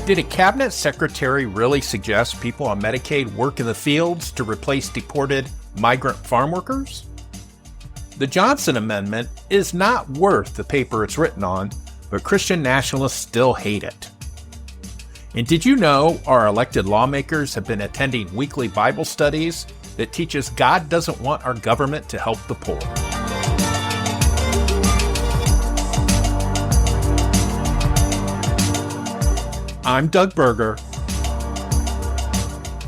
Did a cabinet secretary really suggest people on Medicaid work in the fields to replace deported migrant farm workers? The Johnson Amendment is not worth the paper it's written on, but Christian nationalists still hate it. And did you know our elected lawmakers have been attending weekly Bible studies that teaches God doesn't want our government to help the poor? I'm Doug Berger,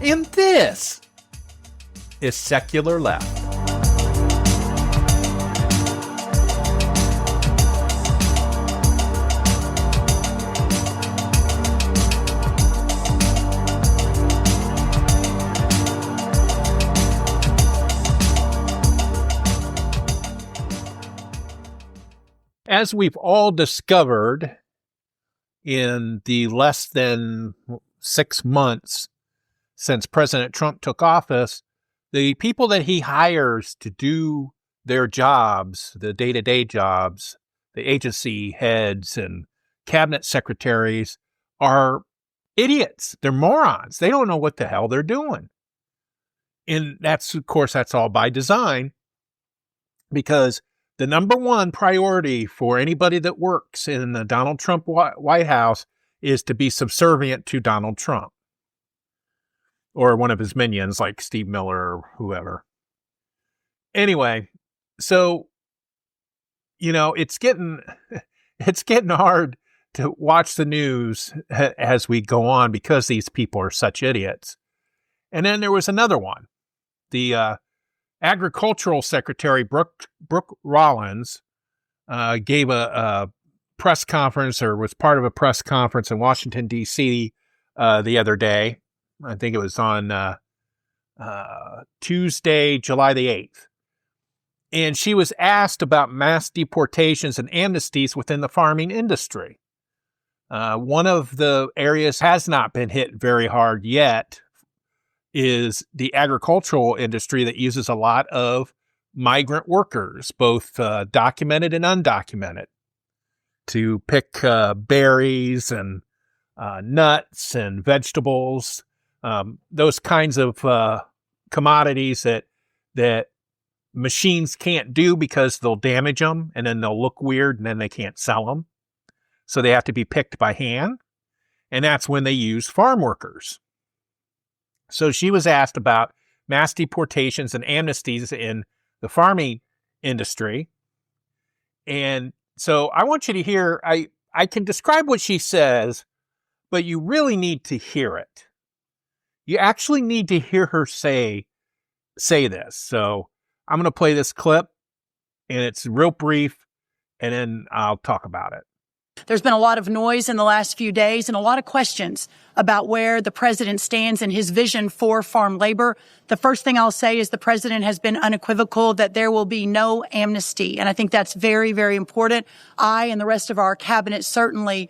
and this is Secular Left. As we've all discovered in the less than 6 months since President Trump took office, the people that he hires to do their jobs, the day-to-day jobs, the agency heads and cabinet secretaries, are idiots. They're morons. They don't know what the hell they're doing. And that's, of course, that's all by design, because the number one priority for anybody that works in the Donald Trump White House is to be subservient to Donald Trump or one of his minions like Steve Miller or whoever. Anyway, so, it's getting hard to watch the news as we go on because these people are such idiots. And then there was another one. The Agricultural Secretary Brooke Rollins gave a press conference, or was part of a press conference in Washington, D.C. The other day. I think it was on Tuesday, July the 8th. And she was asked about mass deportations and amnesties within the farming industry. One of the areas has not been hit very hard yet is the agricultural industry that uses a lot of migrant workers, both documented and undocumented, to pick berries and nuts and vegetables, those kinds of commodities that machines can't do because they'll damage them and then they'll look weird and then they can't sell them. So they have to be picked by hand. And that's when they use farm workers. So she was asked about mass deportations and amnesties in the farming industry. And so I want you to hear, I can describe what she says, but you really need to hear it. You actually need to hear her say this. So I'm going to play this clip, and it's real brief, and then I'll talk about it. There's been a lot of noise in the last few days and a lot of questions about where the president stands in his vision for farm labor. The first thing I'll say is the president has been unequivocal that there will be no amnesty. And I think that's very, very important. I and the rest of our cabinet certainly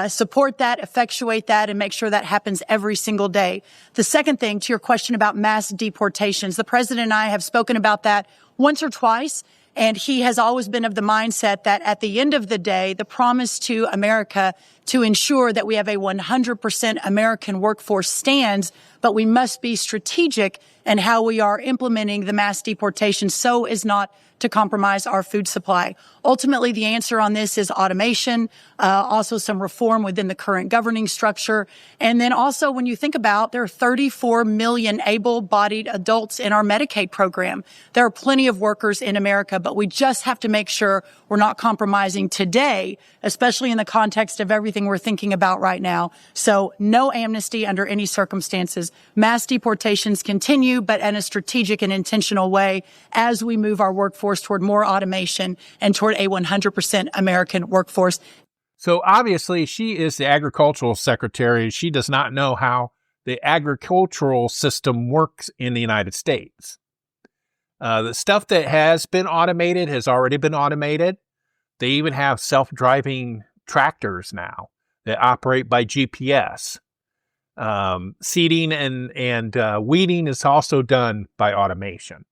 support that, effectuate that, and make sure that happens every single day. The second thing, to your question about mass deportations, the president and I have spoken about that once or twice. And he has always been of the mindset that at the end of the day, the promise to America to ensure that we have a 100% American workforce stands, but we must be strategic in how we are implementing the mass deportation so as not to compromise our food supply. Ultimately, the answer on this is automation, also some reform within the current governing structure. And then also, when you think about, there are 34 million able-bodied adults in our Medicaid program. There are plenty of workers in America, but we just have to make sure we're not compromising today, especially in the context of everything we're thinking about right now. So no amnesty under any circumstances. Mass deportations continue, but in a strategic and intentional way as we move our workforce toward more automation and toward a 100% American workforce. So obviously she is the agricultural secretary. She does not know how the agricultural system works in the United States. The stuff that has been automated has already been automated. They even have self-driving tractors now that operate by GPS. Seeding and weeding is also done by automation.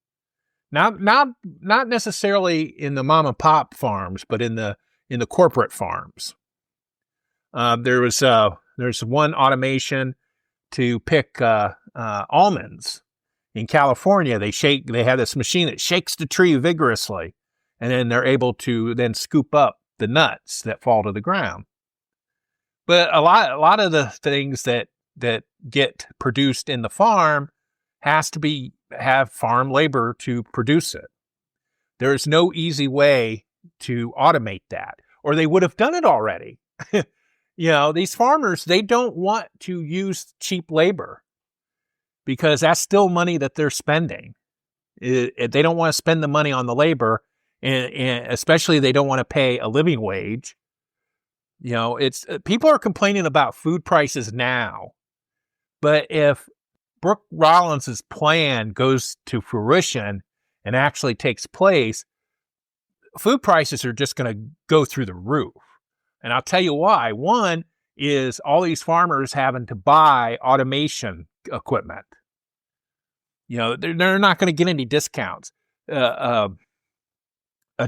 Not necessarily in the mom and pop farms, but in the corporate farms. There was There's one automation to pick almonds. In California, they have this machine that shakes the tree vigorously, and then they're able to then scoop up the nuts that fall to the ground. But a lot of the things that get produced in the farm has to have farm labor to produce it. There is no easy way to automate that, or they would have done it already. These farmers, they don't want to use cheap labor because that's still money that they're spending. They don't want to spend the money on the labor, and especially they don't want to pay a living wage. It's people are complaining about food prices now, but if Brooke Rollins' plan goes to fruition and actually takes place, food prices are just going to go through the roof. And I'll tell you why. One is all these farmers having to buy automation equipment. They're not going to get any discounts. A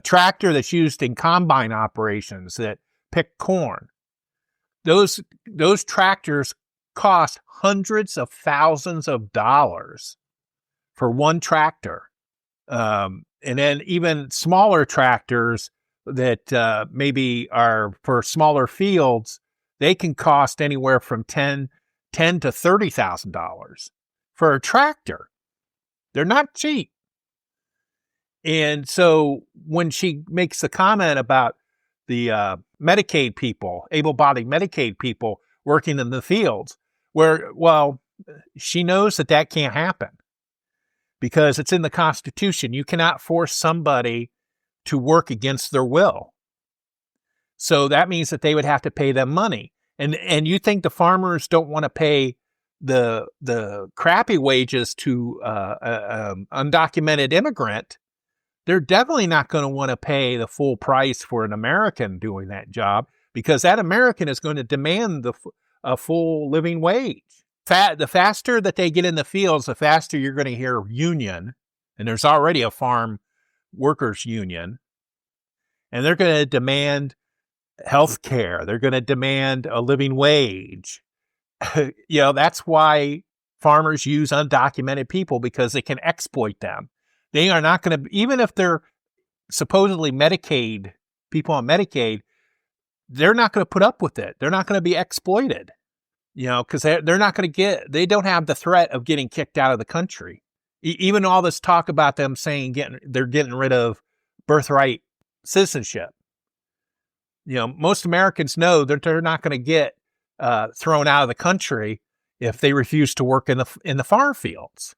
tractor that's used in combine operations that pick corn, those tractors cost hundreds of thousands of dollars for one tractor. And then even smaller tractors that maybe are for smaller fields, they can cost anywhere from $10,000 to $30,000 for a tractor. They're not cheap. And so when she makes the comment about the Medicaid people, able-bodied Medicaid people working in the fields, she knows that can't happen because it's in the Constitution. You cannot force somebody to work against their will. So that means that they would have to pay them money. And you think the farmers don't want to pay the crappy wages to undocumented immigrant? They're definitely not going to want to pay the full price for an American doing that job because that American is going to demand a full living wage. The faster that they get in the fields, the faster you're going to hear union. And there's already a farm workers union. And they're going to demand health care. They're going to demand a living wage. That's why farmers use undocumented people, because they can exploit them. They are not going to, even if they're supposedly Medicaid, people on Medicaid, they're not going to put up with it. They're not going to be exploited, because they're not going to they don't have the threat of getting kicked out of the country. Even all this talk about them saying they're getting rid of birthright citizenship. Most Americans know that they're not going to get thrown out of the country if they refuse to work in the farm fields.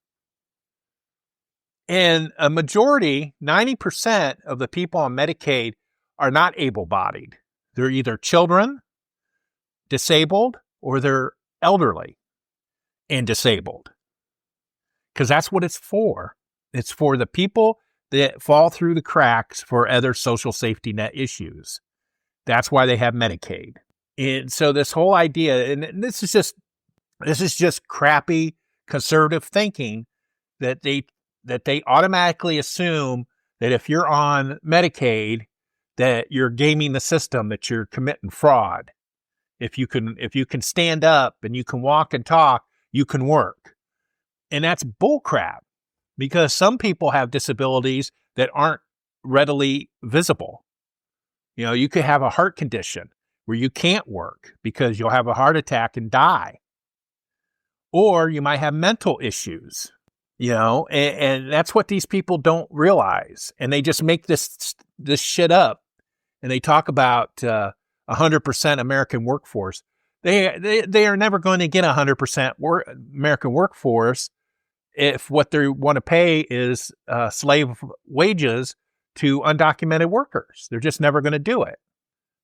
And a majority, 90% of the people on Medicaid are not able-bodied. They're either children, disabled, or they're elderly and disabled. Because that's what it's for. It's for the people that fall through the cracks for other social safety net issues. That's why they have Medicaid. And so this whole idea, and this is just crappy conservative thinking that they automatically assume that if you're on Medicaid, that you're gaming the system, that you're committing fraud. If you can stand up and you can walk and talk, you can work. And that's bullcrap, because some people have disabilities that aren't readily visible. You could have a heart condition where you can't work because you'll have a heart attack and die. Or you might have mental issues, and that's what these people don't realize. And they just make this shit up. And they talk about 100% American workforce. They are never going to get 100% American workforce if what they want to pay is slave wages to undocumented workers. They're just never going to do it.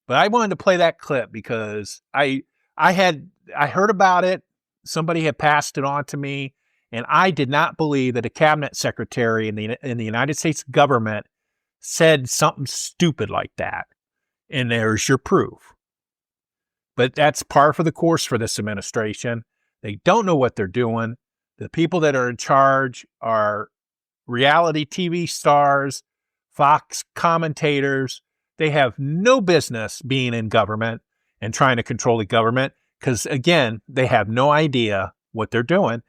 But I wanted to play that clip because I heard about it. Somebody had passed it on to me, and I did not believe that a cabinet secretary in the United States government said something stupid like that. And there's your proof. But that's par for the course for this administration. They don't know what they're doing. The people that are in charge are reality TV stars, Fox commentators. They have no business being in government and trying to control the government. because, again, they have no idea what they're doing.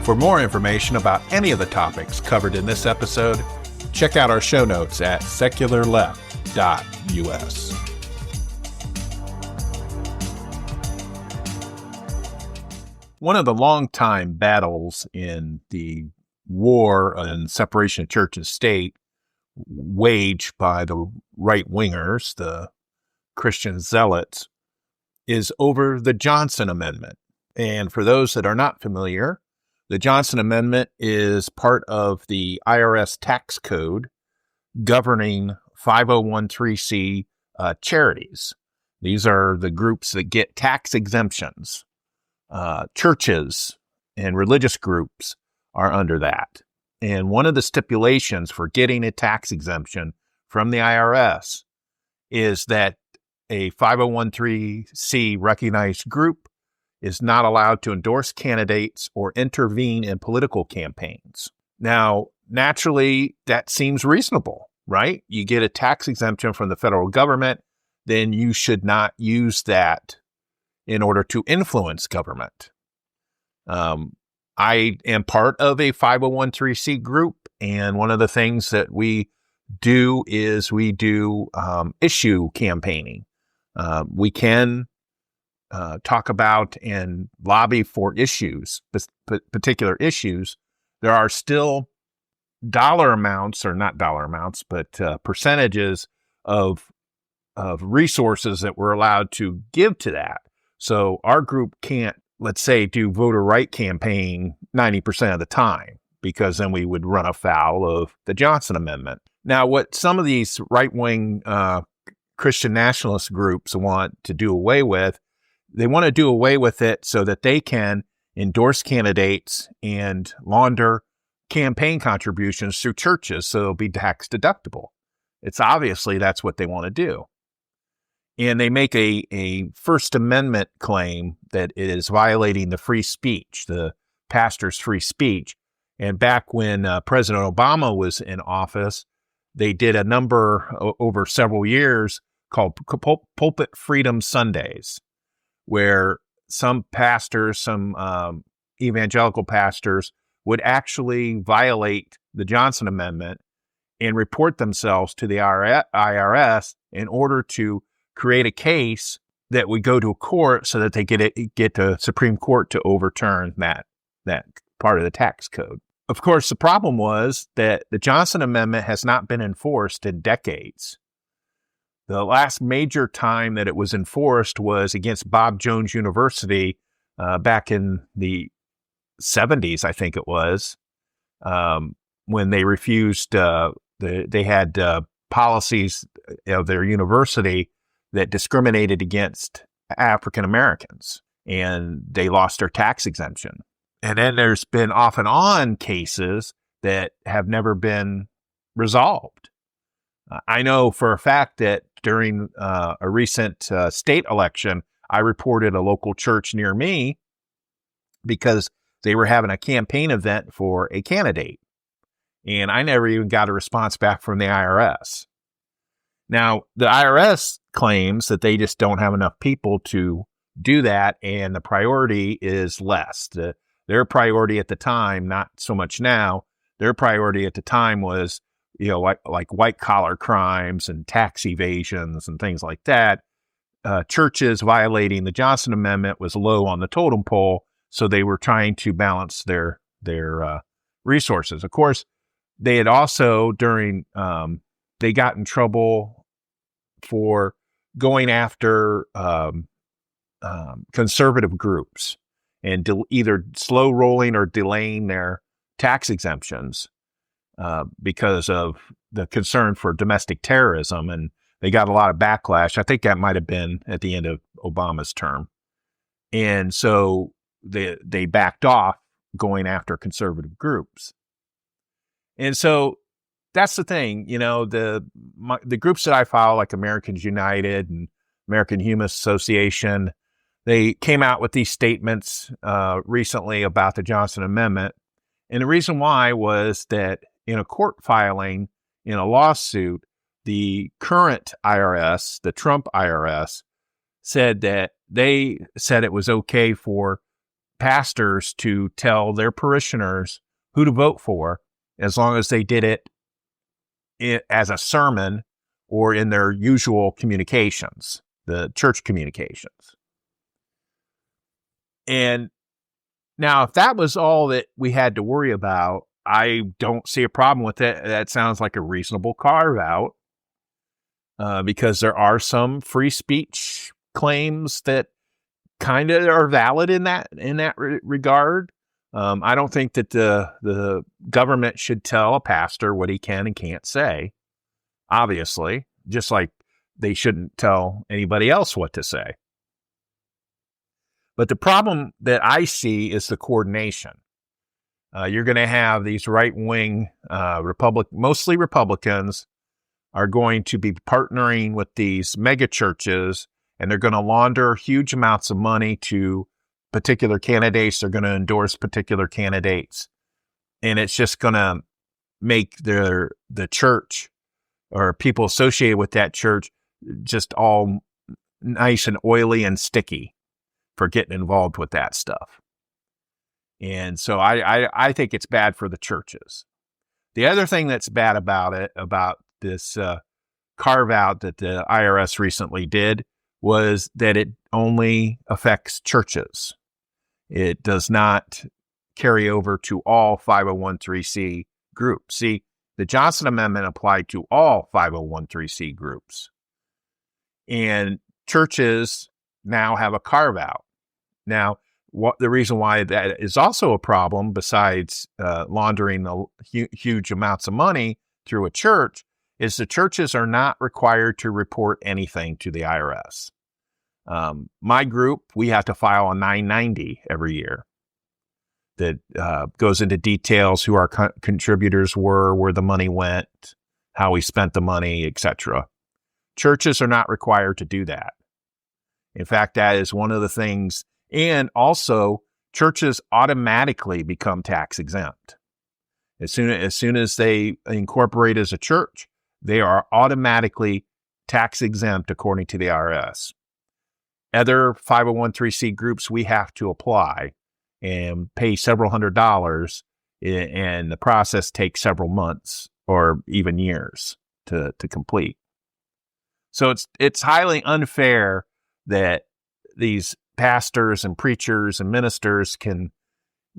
For more information about any of the topics covered in this episode, check out our show notes at secularleft.us. One of the long-time battles in the war and separation of church and state waged by the right-wingers, the Christian zealots, is over the Johnson Amendment. And for those that are not familiar, the Johnson Amendment is part of the IRS tax code governing 501(c) charities. These are the groups that get tax exemptions. Churches and religious groups are under that. And one of the stipulations for getting a tax exemption from the IRS is that a 501(c) recognized group is not allowed to endorse candidates or intervene in political campaigns. Now, naturally, that seems reasonable, right? You get a tax exemption from the federal government, then you should not use that in order to influence government. I am part of a 501(c) group, and one of the things that we do is we do issue campaigning. We can talk about and lobby for issues, particular issues. There are still dollar amounts, or not dollar amounts, but percentages of resources that we're allowed to give to that. So our group can't, let's say, do voter right campaign 90% of the time, because then we would run afoul of the Johnson Amendment. Now, what some of these right-wing Christian nationalist groups want to do away with, they want to do away with it so that they can endorse candidates and launder campaign contributions through churches so they'll be tax deductible. It's obviously that's what they want to do. And they make a First Amendment claim that it is violating the free speech, the pastor's free speech. And back when President Obama was in office, they did a number over several years called Pulpit Freedom Sundays, where some pastors, some evangelical pastors, would actually violate the Johnson Amendment and report themselves to the IRS in order to create a case that would go to a court so that they get the Supreme Court to overturn that part of the tax code. Of course, the problem was that the Johnson Amendment has not been enforced in decades. The last major time that it was enforced was against Bob Jones University back in the 70s, I think it was, when they refused, they had policies of their university that discriminated against African Americans, and they lost their tax exemption. And then there's been off and on cases that have never been resolved. I know for a fact that during a recent state election, I reported a local church near me because they were having a campaign event for a candidate, and I never even got a response back from the IRS. Now, the IRS claims that they just don't have enough people to do that, and the priority is less. Their priority at the time, not so much now, their priority at the time was, like white-collar crimes and tax evasions and things like that. Churches violating the Johnson Amendment was low on the totem pole, so they were trying to balance their resources. Of course, they had also, they got in trouble for going after conservative groups and either slow rolling or delaying their tax exemptions because of the concern for domestic terrorism. And they got a lot of backlash. I think that might have been at the end of Obama's term. And so they backed off going after conservative groups. And so that's the thing, the groups that I follow, like Americans United and American Humanist Association, they came out with these statements recently about the Johnson Amendment. And the reason why was that in a court filing, in a lawsuit, the current IRS, the Trump IRS, said that they said it was okay for pastors to tell their parishioners who to vote for as long as they did it as a sermon or in their usual communications, the church communications. And now, if that was all that we had to worry about, I don't see a problem with it. That sounds like a reasonable carve out, because there are some free speech claims that kind of are valid in that regard. I don't think that the government should tell a pastor what he can and can't say, obviously, just like they shouldn't tell anybody else what to say. But the problem that I see is the coordination. You're going to have these right-wing mostly Republicans are going to be partnering with these mega churches, and they're going to launder huge amounts of money to particular candidates. They're going to endorse particular candidates. And it's just going to make the church or people associated with that church just all nice and oily and sticky for getting involved with that stuff. And so I think it's bad for the churches. The other thing that's bad about this carve out that the IRS recently did, was that it only affects churches. It does not carry over to all 501(c) groups. See, the Johnson Amendment applied to all 501(c) groups. And churches now have a carve out. Now, the reason why that is also a problem, besides laundering the huge amounts of money through a church, is the churches are not required to report anything to the IRS. My group, we have to file a 990 every year that goes into details who our contributors were, where the money went, how we spent the money, etc. Churches are not required to do that. In fact, that is one of the things. And also, churches automatically become tax exempt. As soon as they incorporate as a church, they are automatically tax exempt according to the IRS. Other 501(c) groups, we have to apply and pay several $100s, and the process takes several months or even years to complete. So it's highly unfair that these pastors and preachers and ministers can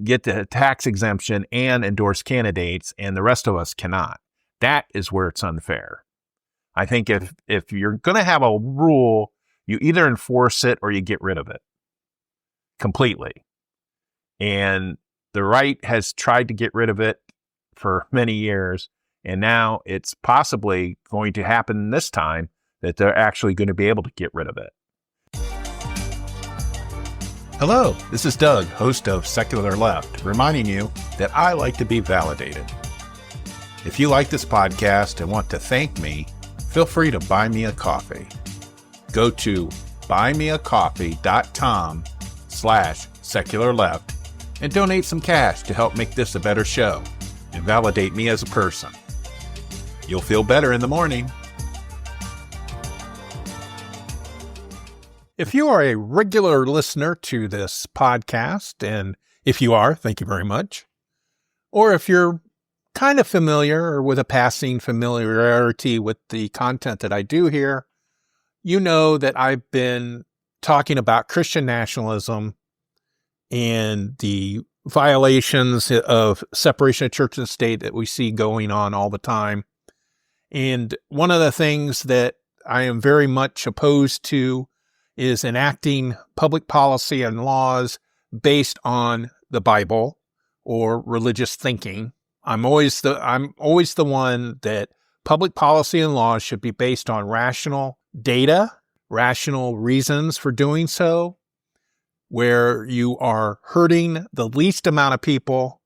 get the tax exemption and endorse candidates, and the rest of us cannot. That is where it's unfair. I think if you're going to have a rule, you either enforce it or you get rid of it completely. And the right has tried to get rid of it for many years, and now it's possibly going to happen this time that they're actually going to be able to get rid of it. Hello, this is Doug, host of Secular Left, reminding you that I like to be validated. If you like this podcast and want to thank me, feel free to buy me a coffee. Go to buymeacoffee.com/secularleft and donate some cash to help make this a better show and validate me as a person. You'll feel better in the morning. If you are a regular listener to this podcast, and if you are, thank you very much. Or if you're kind of familiar or with a passing familiarity with the content that I do here, you know that I've been talking about Christian nationalism and the violations of separation of church and state that we see going on all the time. And one of the things that I am very much opposed to is enacting public policy and laws based on the Bible or religious thinking. I'm always the one that public policy and laws should be based on rational data, rational reasons for doing so, where you are hurting the least amount of people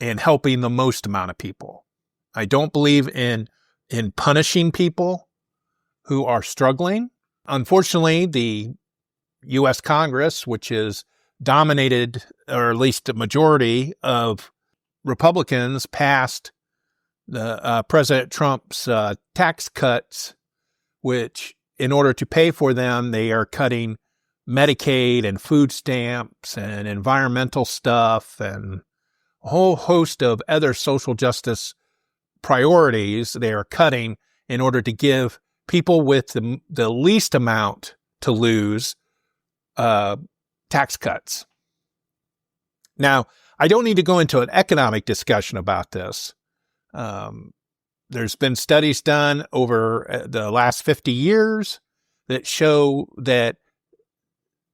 and helping the most amount of people. I don't believe in punishing people who are struggling. Unfortunately, the U.S. Congress, which is dominated, or at least a majority of Republicans, passed the President Trump's tax cuts, which in order to pay for them, they are cutting Medicaid and food stamps and environmental stuff and a whole host of other social justice priorities they are cutting in order to give people with the least amount to lose tax cuts. Now, I don't need to go into an economic discussion about this. There's been studies done over the last 50 years that show that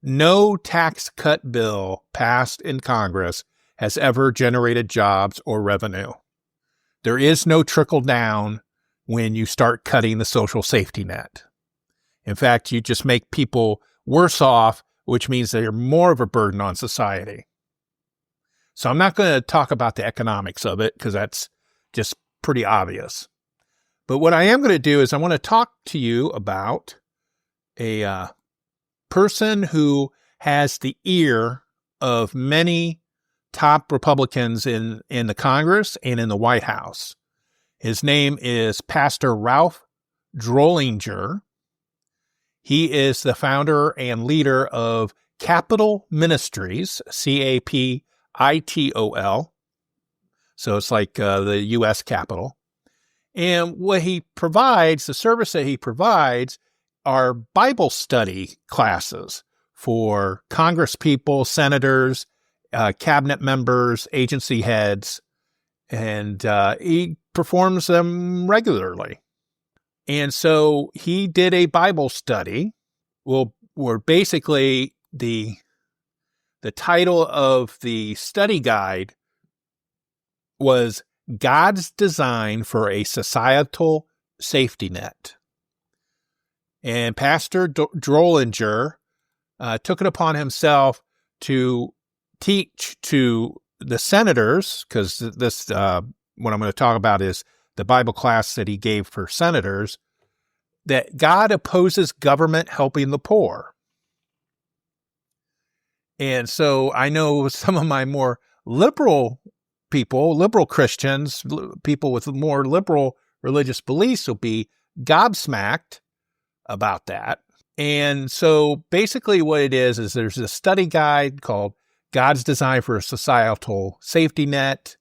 no tax cut bill passed in Congress has ever generated jobs or revenue. There is no trickle down when you start cutting the social safety net. In fact, you just make people worse off, which means they're more of a burden on society. So I'm not going to talk about the economics of it because that's just pretty obvious. But what I am going to do is I want to talk to you about a person who has the ear of many top Republicans in the Congress and in the White House. His name is Pastor Ralph Drollinger. He is the founder and leader of Capitol Ministries, Capitol. So it's like the U.S. Capitol. And what he provides, the service that he provides, are Bible study classes for Congress people, senators, cabinet members, agency heads, and he performs them regularly. And so he did a Bible study, where basically the title of the study guide was God's Design for a Societal Safety Net. And Pastor Drollinger took it upon himself to teach to the senators, because this, what I'm going to talk about is the Bible class that he gave for senators, that God opposes government helping the poor. And so I know some of my more liberal people, liberal Christians, people with more liberal religious beliefs will be gobsmacked about that. And so basically what it is there's a study guide called God's Design for a Societal Safety Net.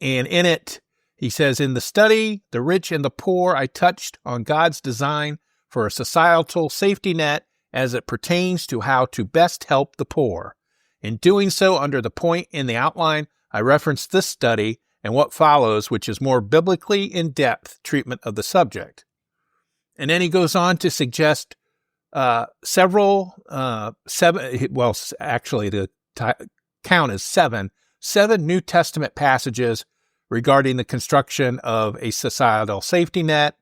And in it, he says, in the study, The Rich and the Poor, I touched on God's design for a societal safety net as it pertains to how to best help the poor. In doing so, under the point in the outline, I referenced this study and what follows, which is more biblically in-depth treatment of the subject. And then he goes on to suggest seven, well, actually the count is seven New Testament passages regarding the construction of a societal safety net.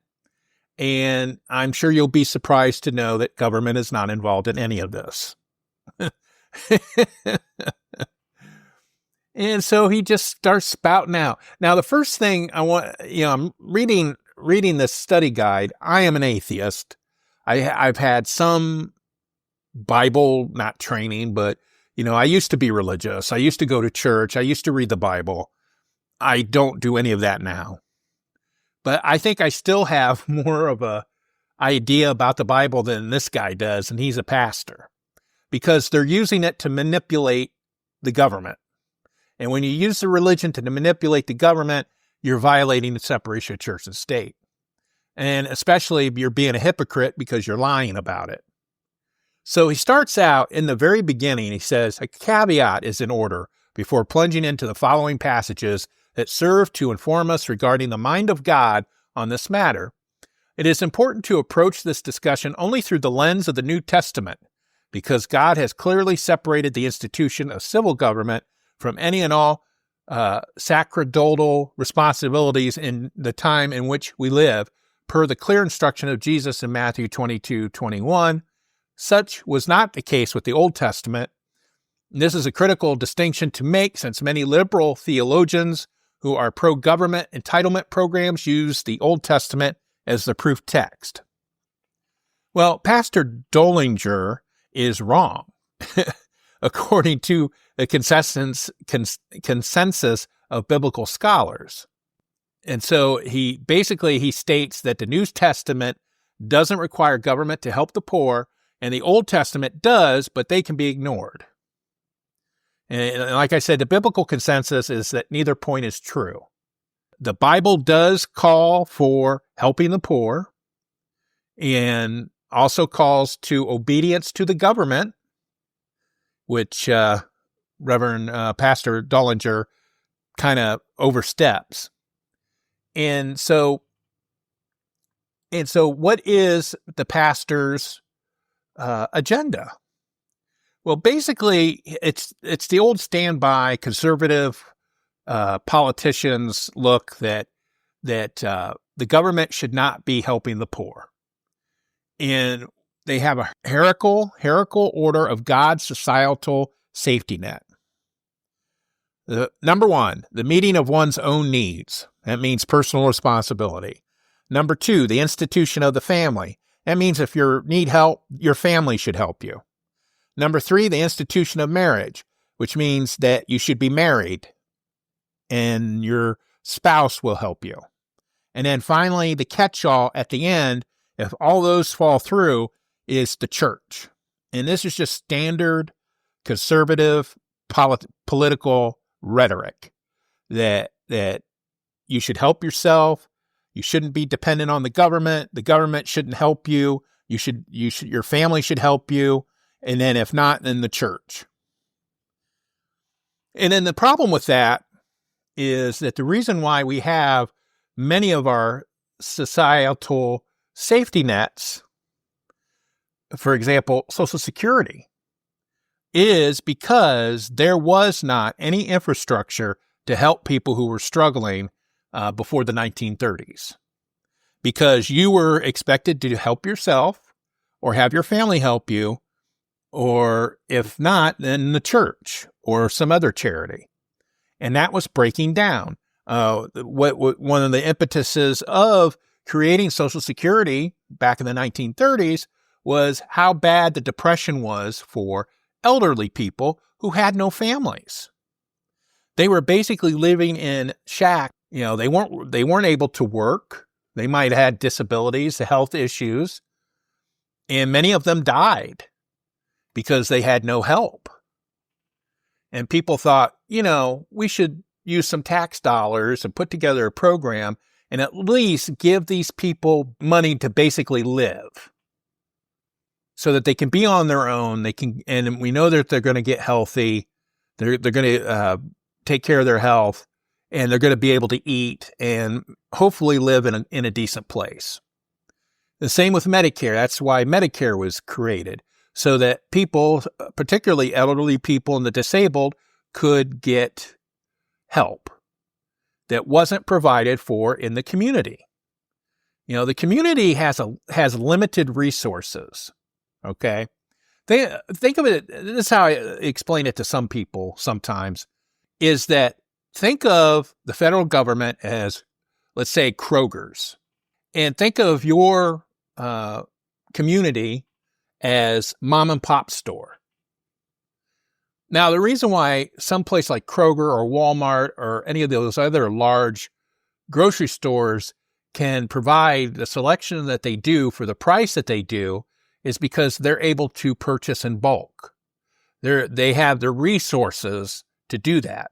And I'm sure you'll be surprised to know that government is not involved in any of this. And so he just starts spouting out. Now, the first thing I want, I'm reading this study guide. I am an atheist. I've had some Bible, not training, but, I used to be religious. I used to go to church. I used to read the Bible. I don't do any of that now. But I think I still have more of a idea about the Bible than this guy does, and he's a pastor. Because they're using it to manipulate the government. And when you use the religion to manipulate the government, you're violating the separation of church and state. And especially you're being a hypocrite because you're lying about it. So he starts out in the very beginning, he says, a caveat is in order before plunging into the following passages that serve to inform us regarding the mind of God on this matter. It is important to approach this discussion only through the lens of the New Testament, because God has clearly separated the institution of civil government from any and all sacerdotal responsibilities in the time in which we live, per the clear instruction of Jesus in Matthew 22:21. Such was not the case with the Old Testament. This is a critical distinction to make, since many liberal theologians who are pro-government entitlement programs use the Old Testament as the proof text. Well, Pastor Drollinger is wrong, according to the consensus of biblical scholars. And so he states that the New Testament doesn't require government to help the poor, and the Old Testament does, but they can be ignored. And like I said, the biblical consensus is that neither point is true. The Bible does call for helping the poor and also calls to obedience to the government, which Reverend Pastor Drollinger kind of oversteps. And so what is the pastor's agenda? Well, basically, it's the old standby conservative politicians look that the government should not be helping the poor, and they have a hierarchical order of God's societal safety net. Number one, the meeting of one's own needs. That means personal responsibility. Number two, the institution of the family. That means if you need help, your family should help you. Number three, the institution of marriage, which means that you should be married and your spouse will help you. And then finally, the catch-all at the end, if all those fall through, is the church. And this is just standard conservative political rhetoric that you should help yourself. You shouldn't be dependent on the government. The government shouldn't help you. Your family should help you. And then if not, then the church. And then the problem with that is that the reason why we have many of our societal safety nets, for example, Social Security, is because there was not any infrastructure to help people who were struggling before the 1930s. Because you were expected to help yourself or have your family help you, or if not, then the church or some other charity. And that was breaking down. One of the impetuses of creating Social Security back in the 1930s was how bad the Depression was for elderly people who had no families. They were basically living in shacks. They weren't able to work. They might have had disabilities, health issues, and many of them died because they had no help. And people thought, we should use some tax dollars and put together a program and at least give these people money to basically live so that they can be on their own. And we know that they're going to get healthy. They're going to take care of their health, and they're going to be able to eat and hopefully live in a decent place. The same with Medicare. That's why Medicare was created, so that people, particularly elderly people and the disabled, could get help that wasn't provided for in the community. The community has limited resources. Okay, think of it. This is how I explain it to some people sometimes. Is that think of the federal government as, let's say, Kroger's, and think of your community as mom and pop store. Now, the reason why some place like Kroger or Walmart or any of those other large grocery stores can provide the selection that they do for the price that they do is because they're able to purchase in bulk. They have the resources to do that.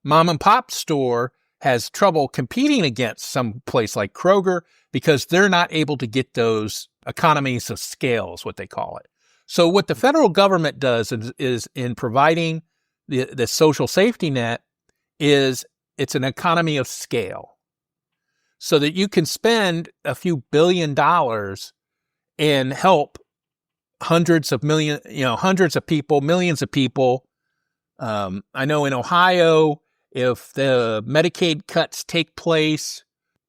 Mom and pop store has trouble competing against some place like Kroger because they're not able to get those economies of scale, is what they call it. So what the federal government does is in providing the social safety net is it's an economy of scale, so that you can spend a few $billion and help hundreds of people, millions of people. I know in Ohio, if the Medicaid cuts take place,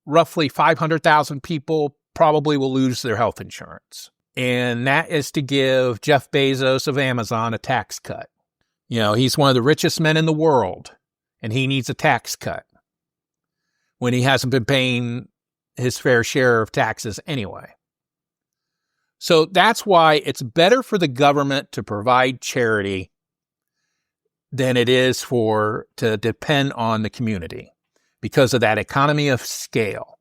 roughly 500,000 people probably will lose their health insurance. And that is to give Jeff Bezos of Amazon a tax cut. He's one of the richest men in the world, and he needs a tax cut when he hasn't been paying his fair share of taxes anyway. So that's why it's better for the government to provide charity than it is to depend on the community because of that economy of scale.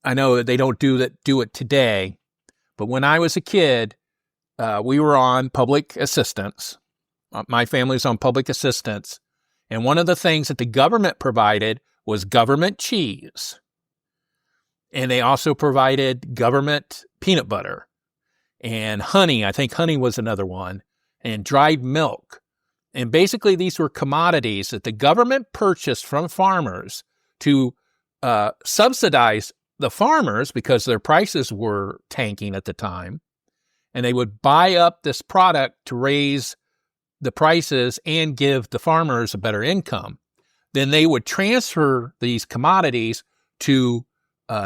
I know they don't do it today, but when I was a kid, we were on public assistance. My family's on public assistance. And one of the things that the government provided was government cheese. And they also provided government peanut butter and honey. I think honey was another one, and dried milk. And basically these were commodities that the government purchased from farmers to subsidize the farmers because their prices were tanking at the time. And they would buy up this product to raise the prices and give the farmers a better income. Then they would transfer these commodities to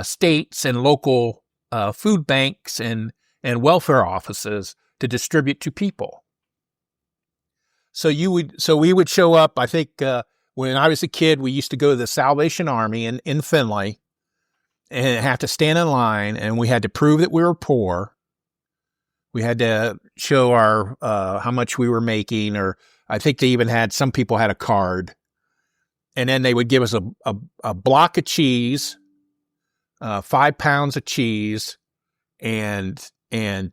states and local food banks and welfare offices to distribute to people. So we would show up. I think when I was a kid, we used to go to the Salvation Army in Findlay and have to stand in line, and we had to prove that we were poor. We had to show our how much we were making, or I think they even had, some people had a card. And then they would give us a block of cheese, 5 pounds of cheese, and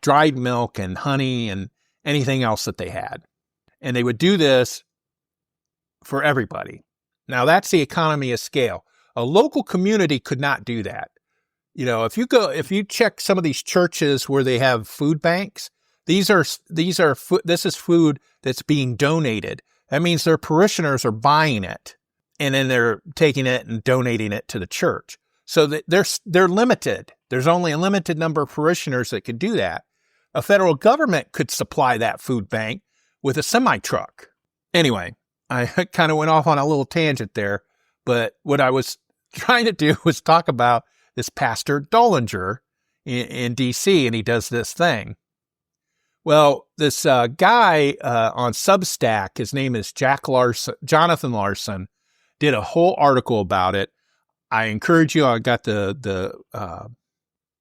dried milk and honey and anything else that they had. And they would do this for everybody. Now that's the economy of scale. A local community could not do that. You know, if you check some of these churches where they have food banks, this is food that's being donated. That means their parishioners are buying it, and then they're taking it and donating it to the church. So that they're limited. There's only a limited number of parishioners that could do that. A federal government could supply that food bank with a semi-truck. Anyway, I kind of went off on a little tangent there, but what I was trying to do was talk about this Pastor Drollinger in D.C., and he does this thing. Well, this guy on Substack, his name is Jonathan Larson, did a whole article about it. I encourage you, I got the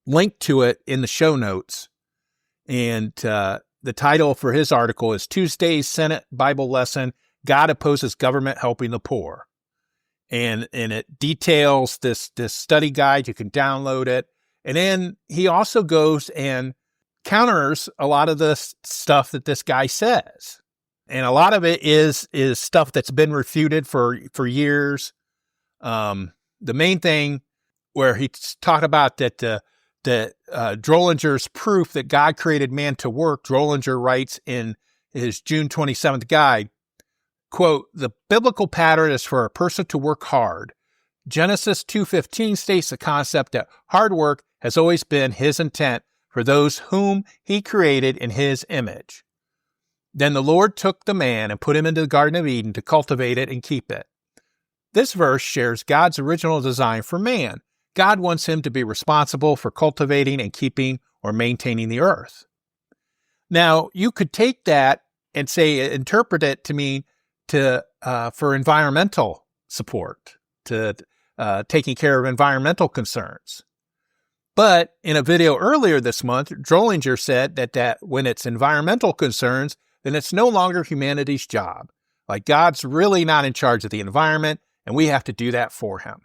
link to it in the show notes. And the title for his article is Tuesday's Senate Bible Lesson, God Opposes Government Helping the Poor. And it details this study guide. You can download it. And then he also goes and counters a lot of the stuff that this guy says. And a lot of it is stuff that's been refuted for years. The main thing where he's talked about that Drollinger's proof that God created man to work, Drollinger writes in his June 27th guide, quote, the biblical pattern is for a person to work hard. Genesis 2:15 states the concept that hard work has always been his intent for those whom he created in his image. Then the Lord took the man and put him into the Garden of Eden to cultivate it and keep it. This verse shares God's original design for man. God wants him to be responsible for cultivating and keeping or maintaining the earth. Now, you could take that and interpret it to mean for environmental support, to taking care of environmental concerns. But in a video earlier this month, Drollinger said that when it's environmental concerns, then it's no longer humanity's job. Like, God's really not in charge of the environment, and we have to do that for him.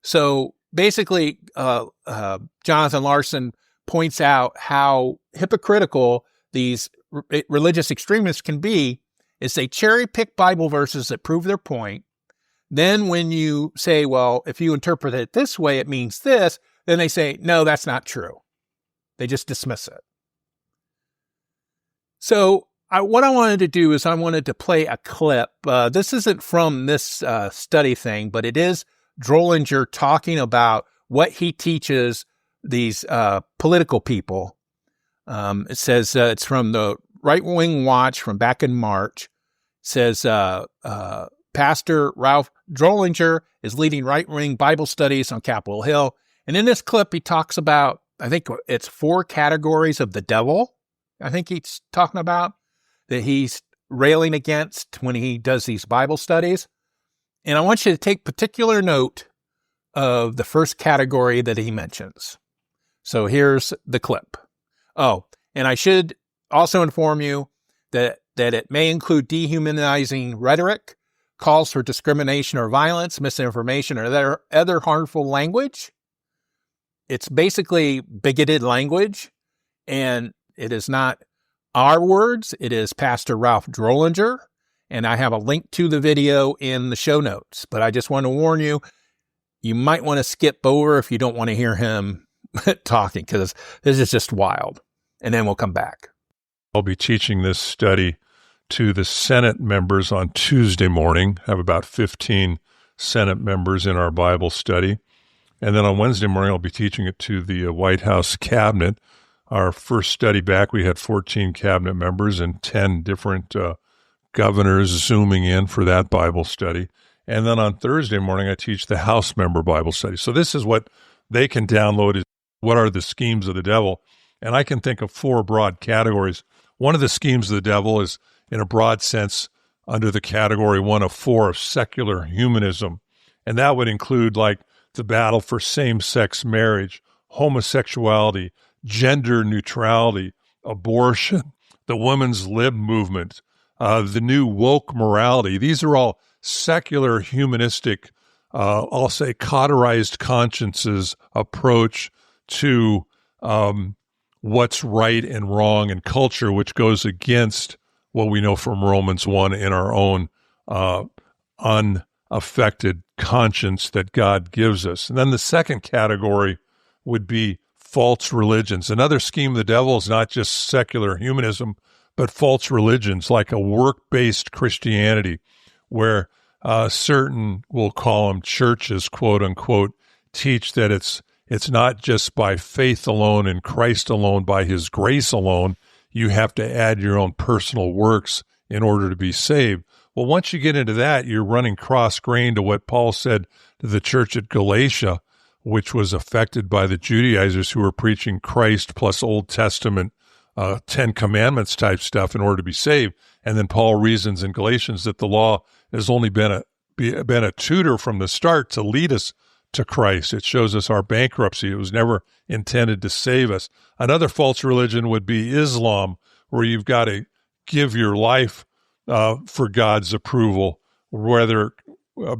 So basically, Jonathan Larson points out how hypocritical these religious extremists can be is they cherry pick Bible verses that prove their point. Then when you say, well, if you interpret it this way, it means this, then they say, no, that's not true. They just dismiss it. So what I wanted to do is I wanted to play a clip. This isn't from this study thing, but it is Drollinger talking about what he teaches these political people. It says it's from the Right Wing Watch from back in March. It says Pastor Ralph Drollinger is leading right-wing Bible studies on Capitol Hill. And in this clip, he talks about, I think it's 4 categories of the devil. I think he's talking about that he's railing against when he does these Bible studies. And I want you to take particular note of the first category that he mentions. So here's the clip. Oh, and I should also inform you that it may include dehumanizing rhetoric, calls for discrimination or violence, misinformation, or other harmful language. it's basically bigoted language, and it is not our words. It is Pastor Ralph Drollinger, and I have a link to the video in the show notes. But I just want to warn you, you might want to skip over if you don't want to hear him talking, because this is just wild. And then we'll come back. I'll be teaching this study to the Senate members on Tuesday morning. I have about 15 Senate members in our Bible study. And then on Wednesday morning, I'll be teaching it to the White House cabinet. Our first study back, we had 14 cabinet members and 10 different governors zooming in for that Bible study. And then on Thursday morning, I teach the House member Bible study. So this is what they can download, is what are the schemes of the devil. And I can think of 4 broad categories. One of the schemes of the devil is, in a broad sense, under the category 1 of 4 of secular humanism. And that would include like the battle for same-sex marriage, homosexuality, gender neutrality, abortion, the women's lib movement, the new woke morality. These are all secular humanistic, I'll say cauterized consciences approach to what's right and wrong in culture, which goes against what we know from Romans 1 in our own unaffected conscience that God gives us. And then the second category would be false religions. Another scheme of the devil is not just secular humanism, but false religions like a work-based Christianity, where certain, we'll call them churches, quote unquote, teach that it's not just by faith alone in Christ alone, by his grace alone. You have to add your own personal works in order to be saved. Well, once you get into that, you're running cross-grain to what Paul said to the church at Galatia, which was affected by the Judaizers who were preaching Christ plus Old Testament 10 Commandments type stuff in order to be saved. And then Paul reasons in Galatians that the law has only been a tutor from the start to lead us to Christ. It shows us our bankruptcy. It was never intended to save us. Another false religion would be Islam, where you've got to give your life for God's approval, whether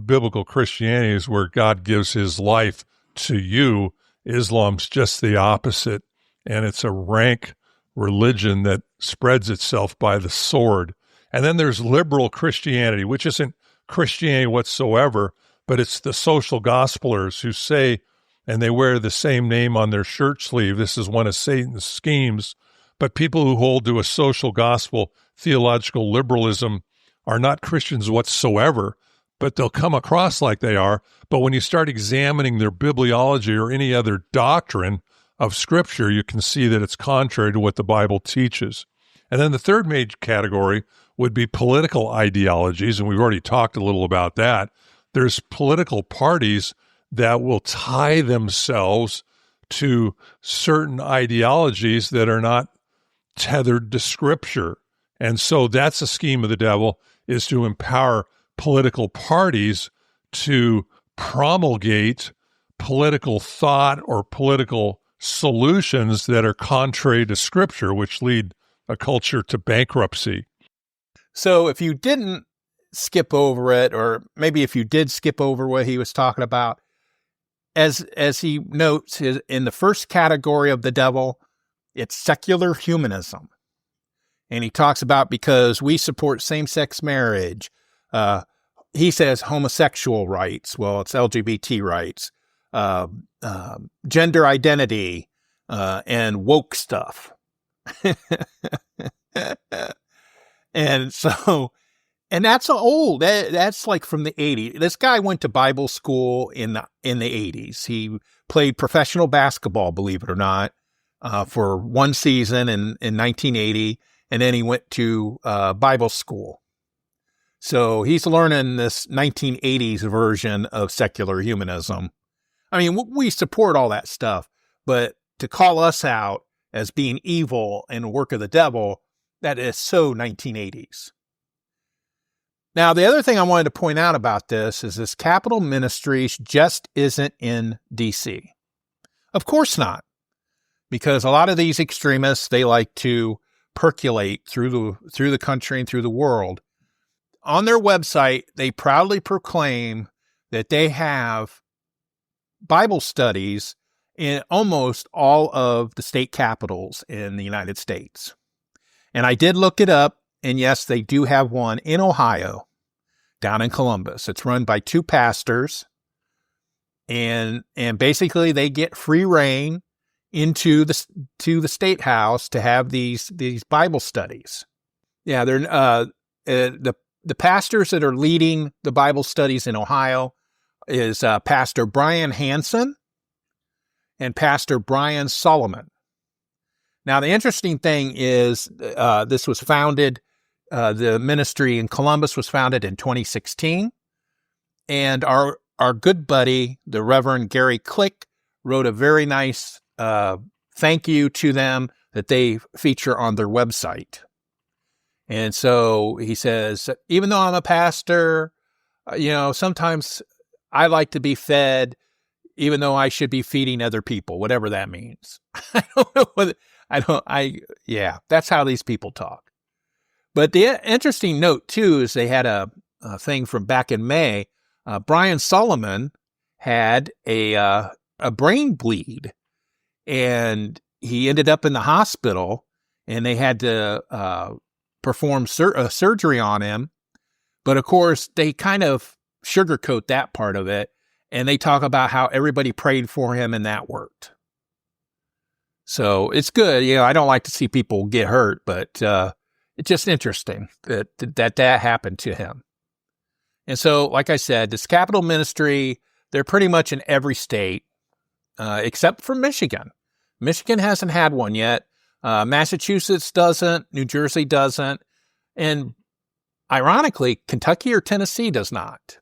biblical Christianity is where God gives his life to you. Islam's just the opposite, and it's a rank religion that spreads itself by the sword. And then there's liberal Christianity, which isn't Christianity whatsoever, but it's the social gospelers who say, and they wear the same name on their shirt sleeve, this is one of Satan's schemes, but people who hold to a social gospel theological liberalism are not Christians whatsoever, but they'll come across like they are. But when you start examining their bibliology or any other doctrine of Scripture, you can see that it's contrary to what the Bible teaches. And then the third major category would be political ideologies, and we've already talked a little about that. There's political parties that will tie themselves to certain ideologies that are not tethered to Scripture. And so that's a scheme of the devil, is to empower political parties to promulgate political thought or political solutions that are contrary to Scripture, which lead a culture to bankruptcy. So if you didn't skip over it, or maybe if you did skip over what he was talking about, as he notes, in the first category of the devil, it's secular humanism. And he talks about because we support same-sex marriage, he says homosexual rights. Well, it's LGBT rights, gender identity, and woke stuff. And so, and that's old. That's like from the 80s. This guy went to Bible school in the 80s. He played professional basketball, believe it or not, for one season in 1980. And then he went to Bible school. So he's learning this 1980s version of secular humanism. I mean, we support all that stuff, but to call us out as being evil and a work of the devil, that is so 1980s. Now, the other thing I wanted to point out about this is this Capitol Ministries just isn't in D.C. Of course not, because a lot of these extremists, they like to percolate through the country and through the world. On their website, they proudly proclaim that they have Bible studies in almost all of the state capitals in the United States. And I did look it up, and yes, they do have one in Ohio, down in Columbus. It's run by 2 pastors, and basically they get free reign to the state house to have these Bible studies. Yeah, they're the pastors that are leading the Bible studies in Ohio is Pastor Brian Hansen and Pastor Brian Solomon. Now, the interesting thing is this was founded, the ministry in Columbus was founded in 2016, and our good buddy, the Reverend Gary Click, wrote a very nice thank you to them that they feature on their website. And so he says, even though I'm a pastor, sometimes I like to be fed, even though I should be feeding other people, whatever that means. I don't know what, that's how these people talk. But the interesting note, too, is they had a thing from back in May. Brian Solomon had a brain bleed, and he ended up in the hospital, and they had to perform surgery on him. But, of course, they kind of sugarcoat that part of it, and they talk about how everybody prayed for him and that worked. So it's good. I don't like to see people get hurt, but it's just interesting that happened to him. And so, like I said, this capital ministry, they're pretty much in every state except for Michigan. Michigan hasn't had one yet. Massachusetts doesn't. New Jersey doesn't. And ironically, Kentucky or Tennessee does not.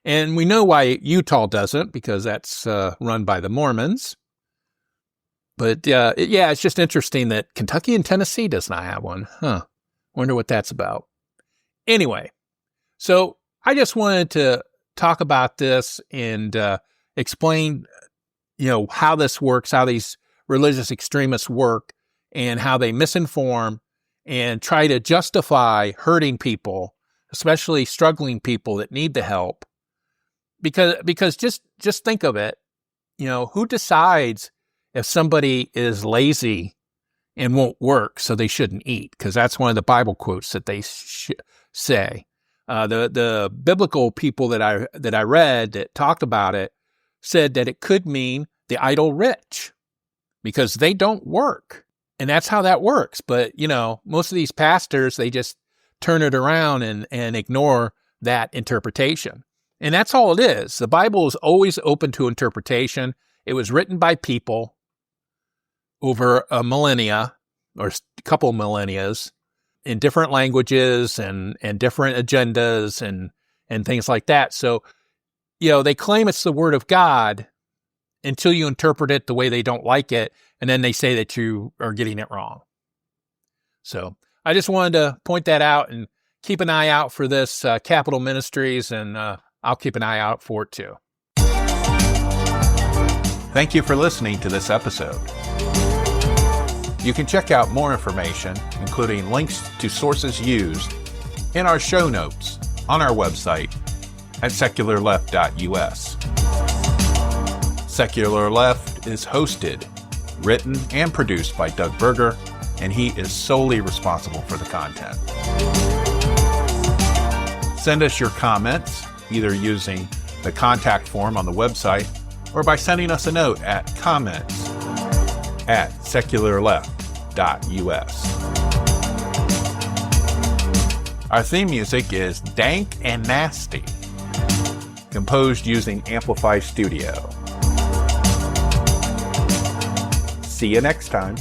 And we know why Utah doesn't, because that's run by the Mormons. But it's just interesting that Kentucky and Tennessee does not have one. Wonder what that's about. Anyway, so I just wanted to talk about this and explain, how this works, how these religious extremists work, and how they misinform and try to justify hurting people, especially struggling people that need the help. Because just think of it, who decides if somebody is lazy and won't work, so they shouldn't eat? Because that's one of the Bible quotes that they say. The biblical people that I read that talked about it said that it could mean the idle rich, because they don't work. And that's how that works. But, most of these pastors, they just turn it around and ignore that interpretation. And that's all it is. The Bible is always open to interpretation. It was written by people over a millennia or a couple millennias in different languages and different agendas and things like that. So, they claim it's the Word of God until you interpret it the way they don't like it, and then they say that you are getting it wrong. So I just wanted to point that out and keep an eye out for this Capital Ministries, and I'll keep an eye out for it too. Thank you for listening to this episode. You can check out more information, including links to sources used, in our show notes on our website at secularleft.us. Secular Left is hosted, written, and produced by Doug Berger, and he is solely responsible for the content. Send us your comments, either using the contact form on the website or by sending us a note at comments@secularleft.us. Our theme music is Dank and Nasty, composed using Amplify Studio. See you next time.